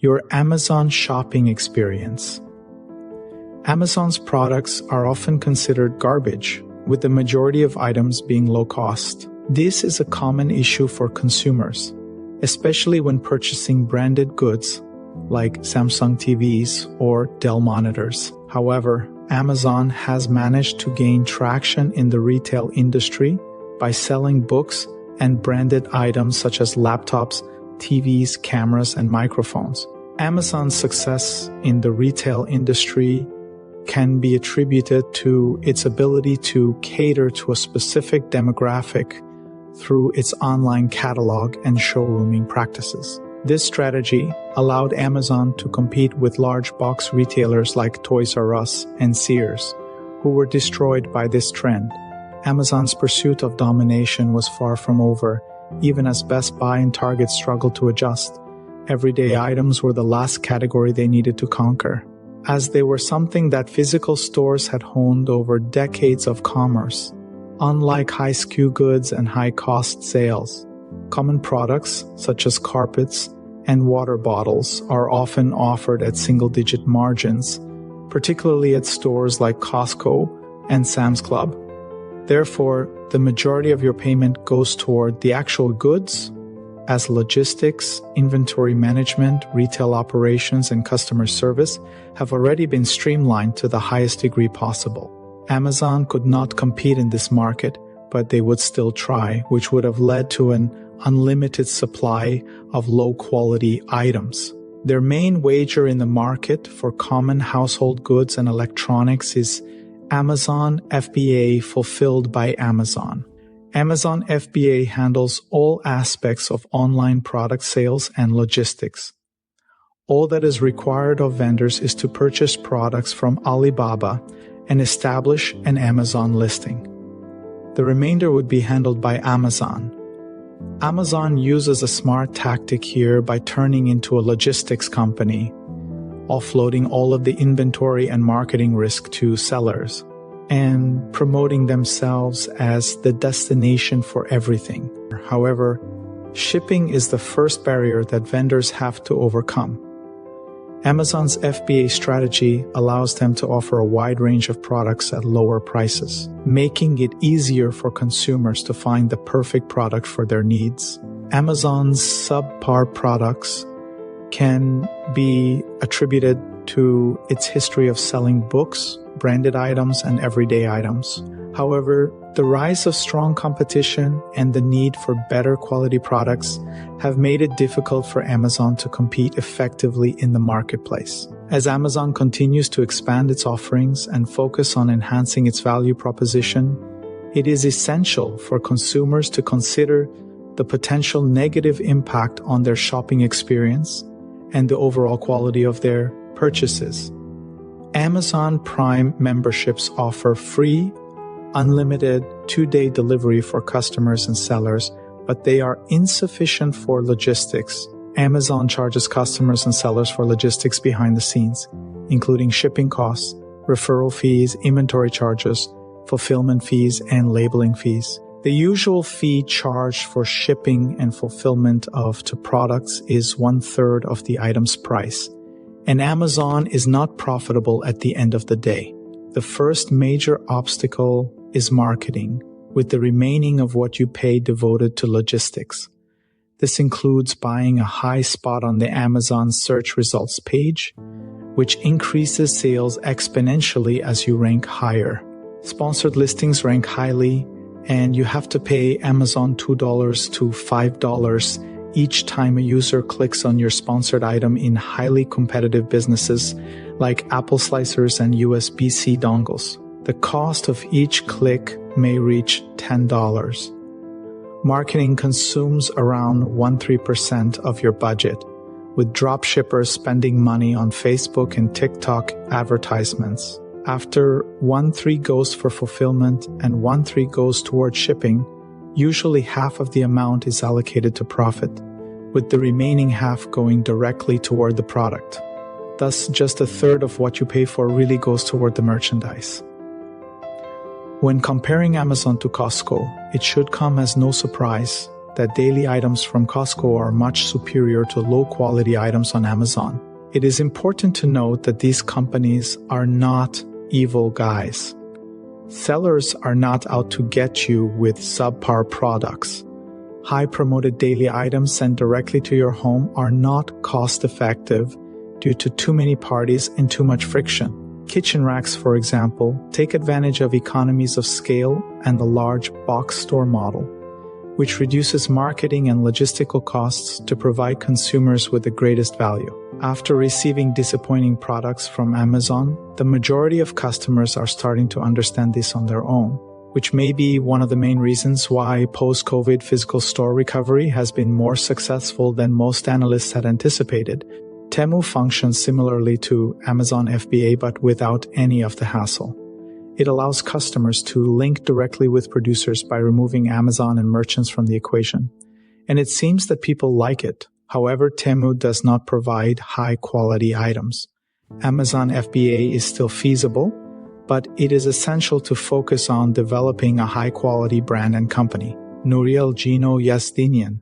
your Amazon shopping experience. Amazon's products are often considered garbage, with the majority of items being low cost. This is a common issue for consumers, especially when purchasing branded goods like Samsung TVs or Dell monitors. However, Amazon has managed to gain traction in the retail industry by selling books and branded items such as laptops, TVs, cameras, and microphones. Amazon's success in the retail industry can be attributed to its ability to cater to a specific demographic through its online catalog and showrooming practices. This strategy allowed Amazon to compete with large box retailers like Toys R Us and Sears, who were destroyed by this trend. Amazon's pursuit of domination was far from over, even as Best Buy and Target struggled to adjust. Everyday items were the last category they needed to conquer, as they were something that physical stores had honed over decades of commerce. Unlike high SKU goods and high-cost sales, common products such as carpets and water bottles are often offered at single-digit margins, particularly at stores like Costco and Sam's Club. Therefore, the majority of your payment goes toward the actual goods, as logistics, inventory management, retail operations, and customer service have already been streamlined to the highest degree possible. Amazon could not compete in this market, but they would still try, which would have led to an unlimited supply of low-quality items. Their main wager in the market for common household goods and electronics is Amazon FBA fulfilled by Amazon. Amazon FBA handles all aspects of online product sales and logistics. All that is required of vendors is to purchase products from Alibaba and establish an Amazon listing. The remainder would be handled by Amazon. Amazon uses a smart tactic here by turning into a logistics company, offloading all of the inventory and marketing risk to sellers, and promoting themselves as the destination for everything. However, shipping is the first barrier that vendors have to overcome. Amazon's FBA strategy allows them to offer a wide range of products at lower prices, making it easier for consumers to find the perfect product for their needs. Amazon's subpar products can be attributed to its history of selling books, branded items, and everyday items. However, the rise of strong competition and the need for better quality products have made it difficult for Amazon to compete effectively in the marketplace. As Amazon continues to expand its offerings and focus on enhancing its value proposition, it is essential for consumers to consider the potential negative impact on their shopping experience and the overall quality of their purchases. Amazon Prime memberships offer free, unlimited 2-day delivery for customers and sellers, but they are insufficient for logistics. Amazon charges customers and sellers for logistics behind the scenes, including shipping costs, referral fees, inventory charges, fulfillment fees, and labeling fees. The usual fee charged for shipping and fulfillment to products is 1/3 of the item's price, and Amazon is not profitable at the end of the day. The first major obstacle is marketing, with the remaining of what you pay devoted to logistics. This includes buying a high spot on the Amazon search results page, which increases sales exponentially as you rank higher. Sponsored listings rank highly, and you have to pay Amazon $2 to $5 each time a user clicks on your sponsored item in highly competitive businesses like Apple slicers and USB-C dongles. The cost of each click may reach $10. Marketing consumes around 1-3% of your budget, with dropshippers spending money on Facebook and TikTok advertisements. After 1/3 goes for fulfillment and 1/3 goes toward shipping, usually half of the amount is allocated to profit, with the remaining half going directly toward the product. Thus, just 1/3 of what you pay for really goes toward the merchandise. When comparing Amazon to Costco, it should come as no surprise that daily items from Costco are much superior to low-quality items on Amazon. It is important to note that these companies are not evil guys. Sellers are not out to get you with subpar products. High-promoted daily items sent directly to your home are not cost-effective due to too many parties and too much friction. Kitchen racks, for example, take advantage of economies of scale and the large box store model, which reduces marketing and logistical costs to provide consumers with the greatest value. After receiving disappointing products from Amazon, the majority of customers are starting to understand this on their own, which may be one of the main reasons why post-COVID physical store recovery has been more successful than most analysts had anticipated. Temu functions similarly to Amazon FBA but without any of the hassle. It allows customers to link directly with producers by removing Amazon and merchants from the equation. And it seems that people like it. However, Temu does not provide high-quality items. Amazon FBA is still feasible, but it is essential to focus on developing a high-quality brand and company. Nouriel Gino Yazdinian.